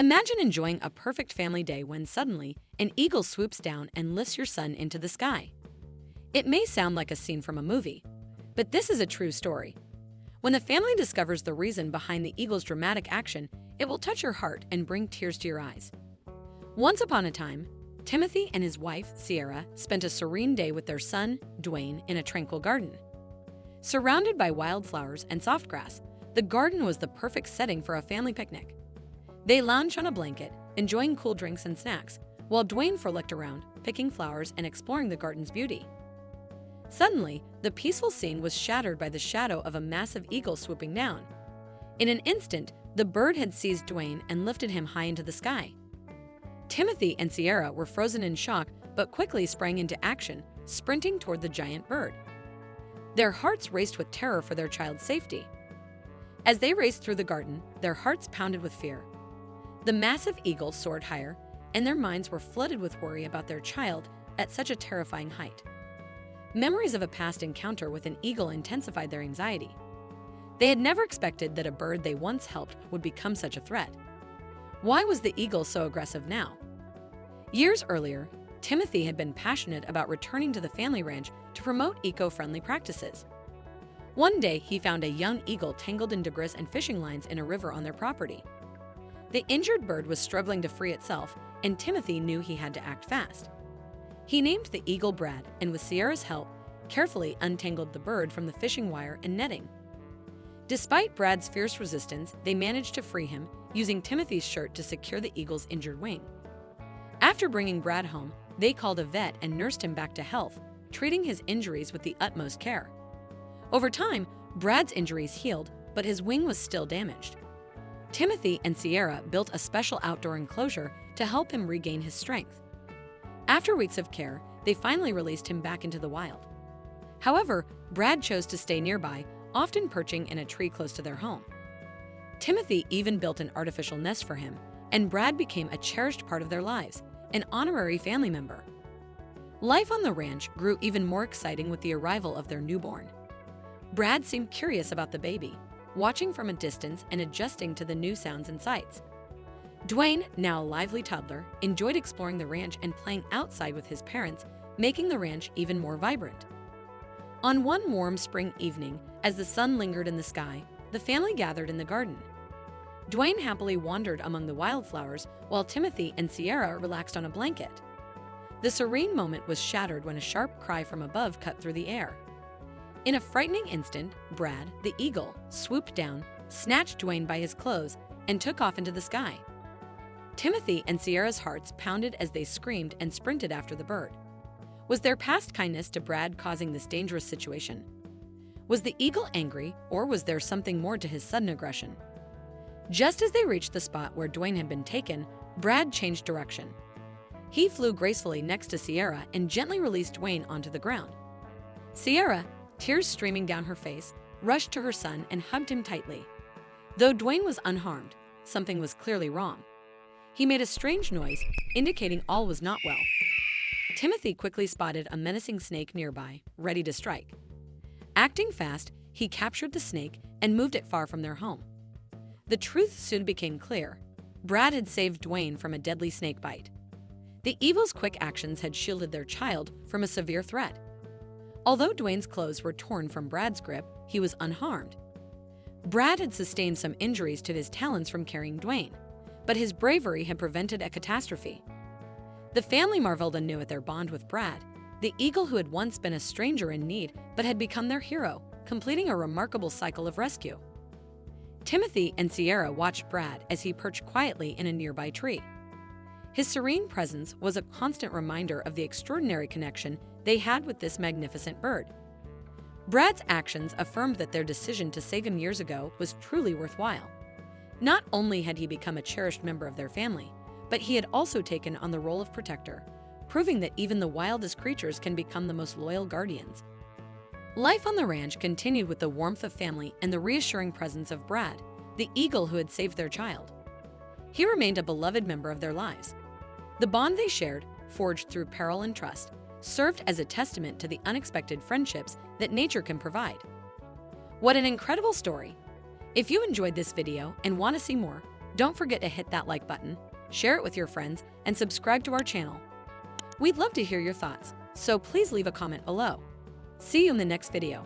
Imagine enjoying a perfect family day when suddenly an eagle swoops down and lifts your son into the sky. It may sound like a scene from a movie, but this is a true story. When the family discovers the reason behind the eagle's dramatic action, it will touch your heart and bring tears to your eyes. Once upon a time, Timothy and his wife, Sierra, spent a serene day with their son, Dwayne, in a tranquil garden. Surrounded by wildflowers and soft grass, the garden was the perfect setting for a family picnic. They lounged on a blanket, enjoying cool drinks and snacks, while Dwayne frolicked around, picking flowers and exploring the garden's beauty. Suddenly, the peaceful scene was shattered by the shadow of a massive eagle swooping down. In an instant, the bird had seized Dwayne and lifted him high into the sky. Timothy and Sierra were frozen in shock but quickly sprang into action, sprinting toward the giant bird. Their hearts raced with terror for their child's safety. As they raced through the garden, their hearts pounded with fear. The massive eagle soared higher, and their minds were flooded with worry about their child at such a terrifying height. Memories of a past encounter with an eagle intensified their anxiety. They had never expected that a bird they once helped would become such a threat. Why was the eagle so aggressive now? Years earlier, Timothy had been passionate about returning to the family ranch to promote eco-friendly practices. One day, he found a young eagle tangled in debris and fishing lines in a river on their property. The injured bird was struggling to free itself, and Timothy knew he had to act fast. He named the eagle Brad, and with Sierra's help, carefully untangled the bird from the fishing wire and netting. Despite Brad's fierce resistance, they managed to free him, using Timothy's shirt to secure the eagle's injured wing. After bringing Brad home, they called a vet and nursed him back to health, treating his injuries with the utmost care. Over time, Brad's injuries healed, but his wing was still damaged. Timothy and Sierra built a special outdoor enclosure to help him regain his strength. After weeks of care, they finally released him back into the wild. However, Brad chose to stay nearby, often perching in a tree close to their home. Timothy even built an artificial nest for him, and Brad became a cherished part of their lives, an honorary family member. Life on the ranch grew even more exciting with the arrival of their newborn. Brad seemed curious about the baby, watching from a distance and adjusting to the new sounds and sights. Dwayne, now a lively toddler, enjoyed exploring the ranch and playing outside with his parents, making the ranch even more vibrant. On one warm spring evening, as the sun lingered in the sky, the family gathered in the garden. Dwayne happily wandered among the wildflowers while Timothy and Sierra relaxed on a blanket. The serene moment was shattered when a sharp cry from above cut through the air. In a frightening instant, Brad, the eagle, swooped down, snatched Dwayne by his clothes, and took off into the sky. Timothy and Sierra's hearts pounded as they screamed and sprinted after the bird. Was their past kindness to Brad causing this dangerous situation? Was the eagle angry, or was there something more to his sudden aggression? Just as they reached the spot where Dwayne had been taken, Brad changed direction. He flew gracefully next to Sierra and gently released Dwayne onto the ground. Sierra, tears streaming down her face, rushed to her son and hugged him tightly. Though Dwayne was unharmed, something was clearly wrong. He made a strange noise, indicating all was not well. Timothy quickly spotted a menacing snake nearby, ready to strike. Acting fast, he captured the snake and moved it far from their home. The truth soon became clear. Brad had saved Dwayne from a deadly snake bite. The evil's quick actions had shielded their child from a severe threat. Although Dwayne's clothes were torn from Brad's grip, he was unharmed. Brad had sustained some injuries to his talons from carrying Dwayne, but his bravery had prevented a catastrophe. The family marveled anew at their bond with Brad, the eagle who had once been a stranger in need but had become their hero, completing a remarkable cycle of rescue. Timothy and Sierra watched Brad as he perched quietly in a nearby tree. His serene presence was a constant reminder of the extraordinary connection they had with this magnificent bird. Brad's actions affirmed that their decision to save him years ago was truly worthwhile. Not only had he become a cherished member of their family, but he had also taken on the role of protector, proving that even the wildest creatures can become the most loyal guardians. Life on the ranch continued with the warmth of family and the reassuring presence of Brad, the eagle who had saved their child. He remained a beloved member of their lives. The bond they shared, forged through peril and trust, served as a testament to the unexpected friendships that nature can provide. What an incredible story! If you enjoyed this video and want to see more, Don't forget to hit that like button, share it with your friends, and subscribe to our channel. We'd love to hear your thoughts, so please leave a comment below. See you in the next video.